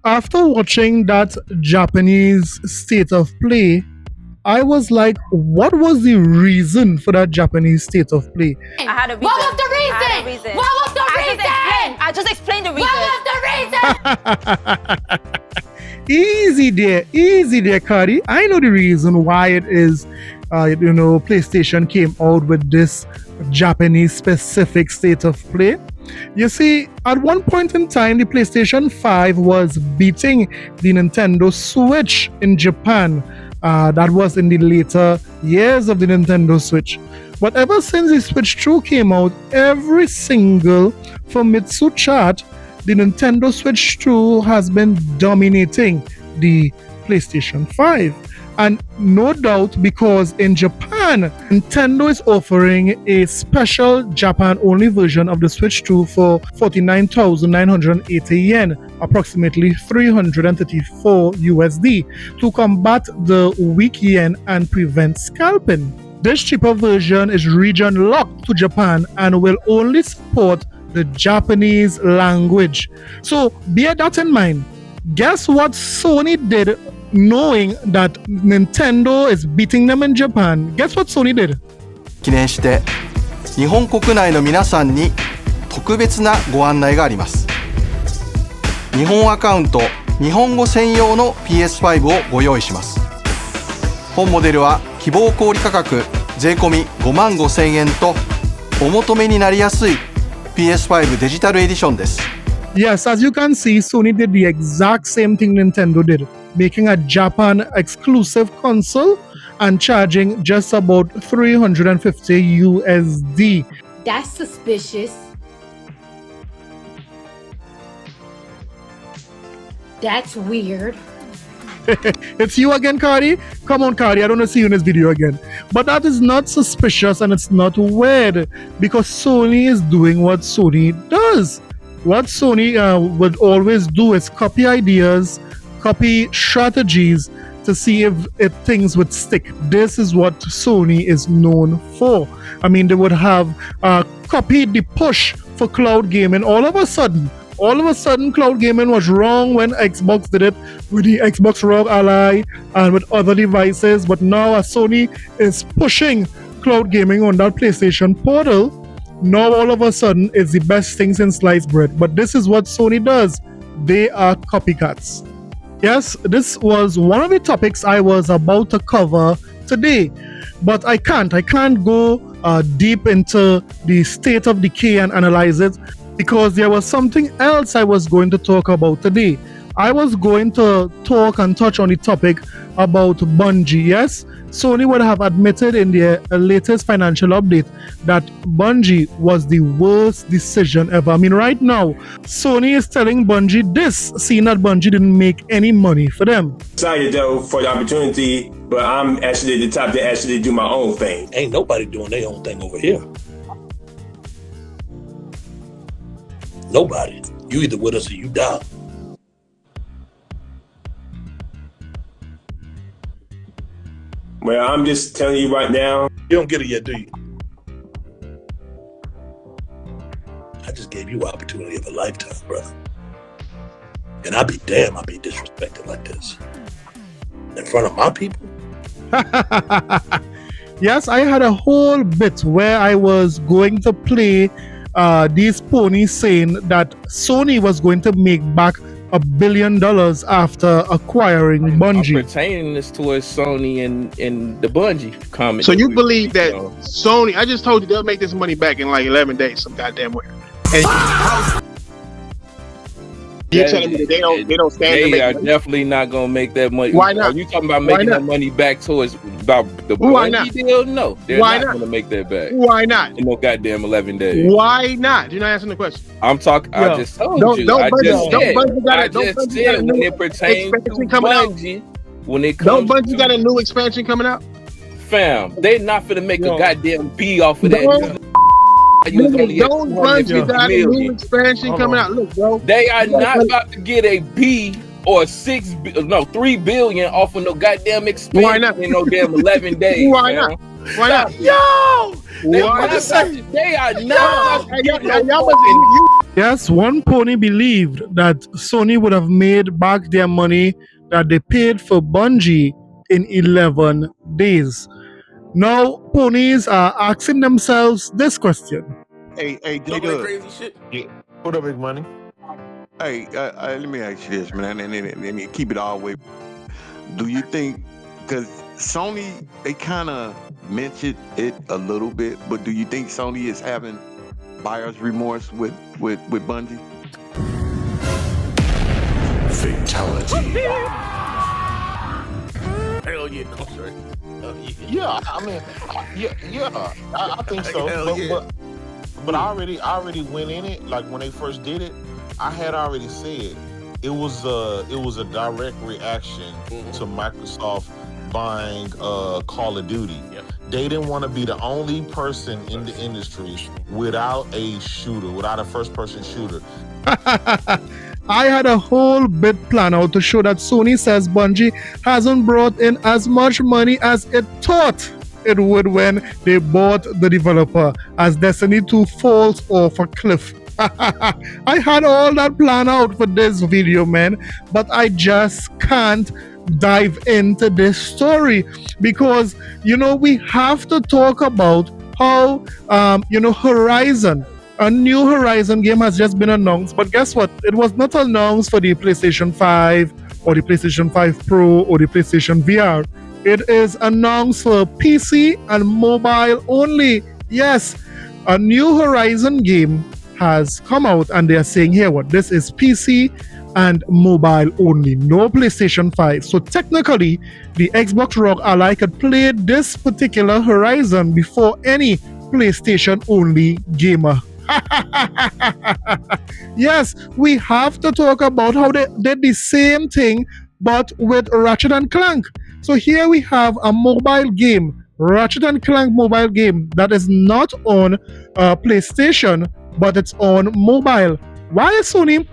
After watching that Japanese state of play, I was like, what was the reason for that Japanese state of play? I had a reason. What was the reason? I had a reason. What was the reason? I just explained the reason. What was the reason? Easy there, Cardi. I know the reason why it is, PlayStation came out with this Japanese specific state of play. You see, at one point in time, the PlayStation 5 was beating the Nintendo Switch in Japan. That was in the later years of the Nintendo Switch. But ever since the Switch 2 came out, every single Famitsu chart, the Nintendo Switch 2 has been dominating the PlayStation 5. And no doubt because in Japan, Nintendo is offering a special Japan-only version of the Switch 2 for 49,980 yen, approximately 334 USD, to combat the weak yen and prevent scalping. This cheaper version is region locked to Japan and will only support the Japanese language. So bear that in mind. Guess what Sony did knowing that Nintendo is beating them in Japan? Guess what Sony did? 記念して日本国内の皆さんに特別なご案内があります。日本アカウント日本語専用の PS5 をご用意します。本モデルは希望小売価格税込55,000円とお求めになりやすい PS5 デジタルエディションです。Yes, as you can see, Sony did the exact same thing Nintendo did, making a Japan exclusive console and charging just about 350 USD. That's suspicious. That's weird. It's you again, Cardi? Come on, Cardi, I don't want to see you in this video again. But that is not suspicious and it's not weird because Sony is doing what Sony does. What Sony would always do is copy ideas, copy strategies to see if things would stick. This is what Sony is known for. I mean, they would have copied the push for cloud gaming. All of a sudden, cloud gaming was wrong when Xbox did it with the Xbox ROG Ally and with other devices. But now as Sony is pushing cloud gaming on that PlayStation portal, now all of a sudden it's the best thing since sliced bread. But this is what Sony does. They are copycats. Yes, this was one of the topics I was about to cover today. But I can't go deep into the state of decay and analyze it because there was something else I was going to talk about today. I was going to talk and touch on the topic about Bungie. Yes, Sony would have admitted in their latest financial update that Bungie was the worst decision ever. I mean, right now, Sony is telling Bungie this, seeing that Bungie didn't make any money for them. Excited though for the opportunity, but I'm actually at the top to actually do my own thing. Ain't nobody doing their own thing over here. Nobody. You either with us or you die. Well, I'm just telling you right now. You don't get it yet, do you? I just gave you an opportunity of a lifetime, brother. And I'd be damned I'd be disrespected like this. In front of my people? Yes, I had a whole bit where I was going to play these ponies saying that Sony was going to make back $1 billion after acquiring Bungie. I'm pertaining this towards Sony and the Bungie comment. So you believe that Sony, I just told you they'll make this money back in like 11 days, some goddamn way. And you're telling me that they don't stand to make They are money? definitely not gonna make that money. Why not? Are you talking about making that money back towards about the Why Bungie not? deal? No, they're Why not not? gonna make that back Why not? in no goddamn 11 days. Why not? You're not answering the question. I'm talking. Yeah. I just told Don't- you. don't I Bungie- just don't said. Bungie got a- I don't just Bungie got a said new when it pertains to expansion coming out? Bungie, when it Don't comes Bungie got a new expansion coming out? fam, they not finna make a goddamn B off of Don't- that. You was only at Don't 200 Bungie got a new million. expansion coming out? Look, bro. They are not about to get a B or 3 billion off of no goddamn expense. Why not? In no damn 11 days. Why man. not? Why not? Yo! They, Why are not? not- they are not about to Hey, get y'all no must- Yes, one pony believed that Sony would have made back their money that they paid for Bungie in 11 days. Now, ponies are asking themselves this question. Hey, J Don't Dub. crazy shit. Yeah. What up, big money? Hey, let me ask you this, man, and keep it all the way. Do you think, because Sony, they kind of mentioned it a little bit, but do you think Sony is having buyer's remorse with Bungie? Fatality. Hell yeah. I'm sorry. Yeah, I mean, yeah, I think so. Hell yeah. But I already went in it. Like when they first did it, I had already said it was a direct reaction to Microsoft buying Call of Duty. Yeah. They didn't want to be the only person in the industry without a shooter, without a first-person shooter. I had a whole bit planned out to show that Sony says Bungie hasn't brought in as much money as it thought it would when they bought the developer, as Destiny 2 falls off a cliff. I had all that planned out for this video, man, but I just can't dive into this story because, we have to talk about how, Horizon. A new Horizon game has just been announced, but guess what? It was not announced for the PlayStation 5 or the PlayStation 5 Pro or the PlayStation VR. It is announced for PC and mobile only. Yes, a new Horizon game has come out and they are saying here what this is PC and mobile only, no PlayStation 5. So technically, the Xbox Rogue Ally could play this particular Horizon before any PlayStation only gamer. Yes, we have to talk about how they did the same thing but with Ratchet and Clank. So here we have a mobile game, Ratchet and Clank mobile game that is not on PlayStation but it's on mobile. Why is Sony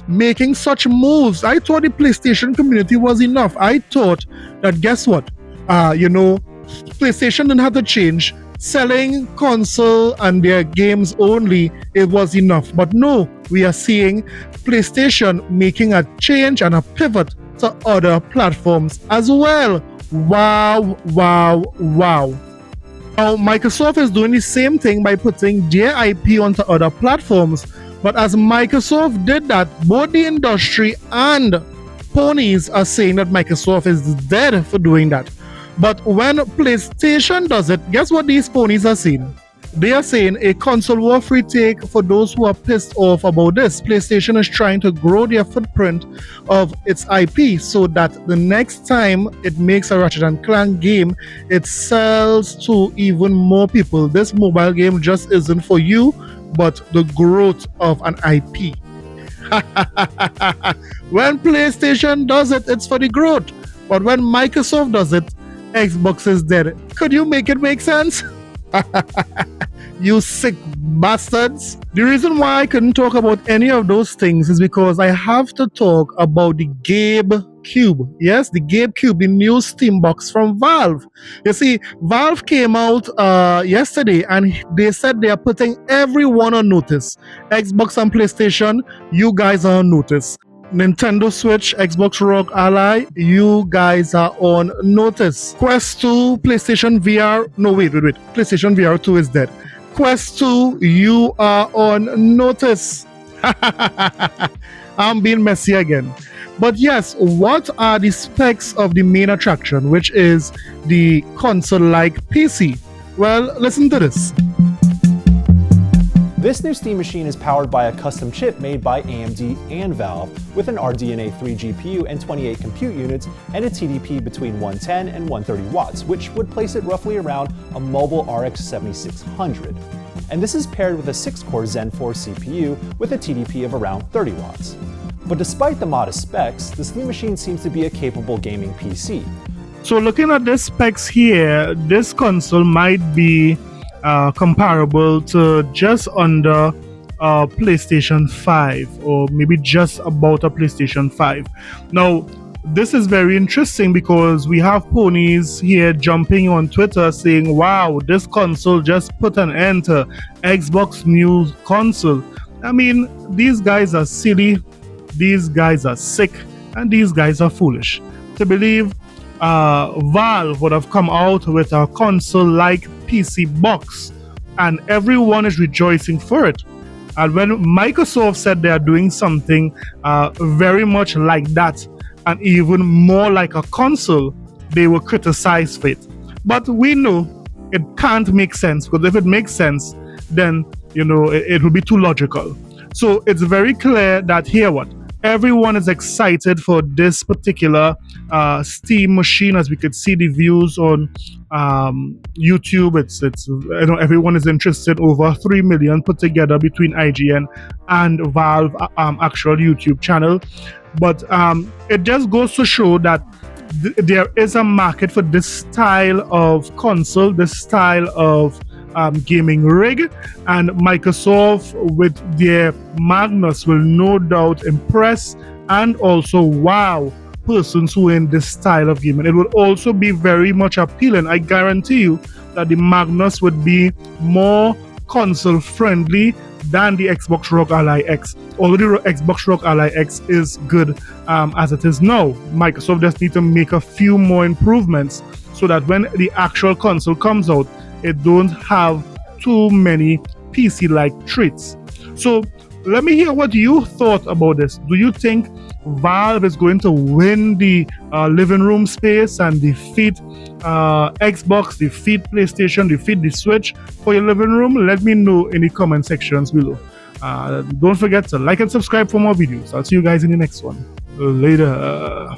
making such moves? I thought the PlayStation community was enough. I thought that guess what? PlayStation didn't have to change. Selling console and their games only, it was enough. But no, we are seeing PlayStation making a change and a pivot to other platforms as well. Wow, wow, wow. Now, Microsoft is doing the same thing by putting their IP onto other platforms. But as Microsoft did that, both the industry and ponies are saying that Microsoft is dead for doing that. But when PlayStation does it, guess what these ponies are saying? They are saying a console war free take for those who are pissed off about this. PlayStation is trying to grow their footprint of its IP so that the next time it makes a Ratchet and Clank game, it sells to even more people. This mobile game just isn't for you, but the growth of an IP. When PlayStation does it, it's for the growth. But when Microsoft does it, Xbox is dead. Could you make it make sense? You sick bastards. The reason why I couldn't talk about any of those things is because I have to talk about the GABE-CUBE. Yes, the GABE-CUBE, the new Steam box from Valve. You see, Valve came out yesterday and they said they are putting everyone on notice. Xbox and PlayStation, you guys are on notice. Nintendo Switch, Xbox Rogue Ally, you guys are on notice. Quest 2, PlayStation VR, no wait, PlayStation VR 2 is dead. Quest 2, you are on notice. I'm being messy again. But yes, what are the specs of the main attraction, which is the console-like PC? Well, listen to this. This new Steam machine is powered by a custom chip made by AMD and Valve with an RDNA 3 GPU and 28 compute units and a TDP between 110 and 130 watts, which would place it roughly around a mobile RX 7600. And this is paired with a 6-core Zen 4 CPU with a TDP of around 30 watts. But despite the modest specs, the Steam machine seems to be a capable gaming PC. So looking at the specs here, this console might be comparable to just under PlayStation 5 or maybe just about a PlayStation 5. Now, this is very interesting because we have ponies here jumping on Twitter saying, wow, this console just put an end to Xbox new console. I mean, these guys are silly, these guys are sick, and these guys are foolish. To believe Valve would have come out with a console-like PC box, and everyone is rejoicing for it. And when Microsoft said they are doing something very much like that, and even more like a console, they were criticized for it. But we know it can't make sense, because if it makes sense, then it will be too logical. So it's very clear that here what everyone is excited for this particular Steam machine. As we could see the views on YouTube, it's everyone is interested. Over 3 million put together between IGN and Valve actual YouTube channel. But it just goes to show that there is a market for this style of console, this style of gaming rig, and Microsoft with their Magnus will no doubt impress and also wow persons who are in this style of gaming. It will also be very much appealing. I guarantee you that the Magnus would be more console friendly than the Xbox Rogue Ally X. Although the Xbox Rogue Ally X is good as it is now, Microsoft just need to make a few more improvements so that when the actual console comes out, it don't have too many PC-like traits. So let me hear what you thought about this. Do you think Valve is going to win the living room space and defeat Xbox, defeat PlayStation, defeat the Switch for your living room? Let me know in the comment sections below. Don't forget to like and subscribe for more videos. I'll see you guys in the next one. Later.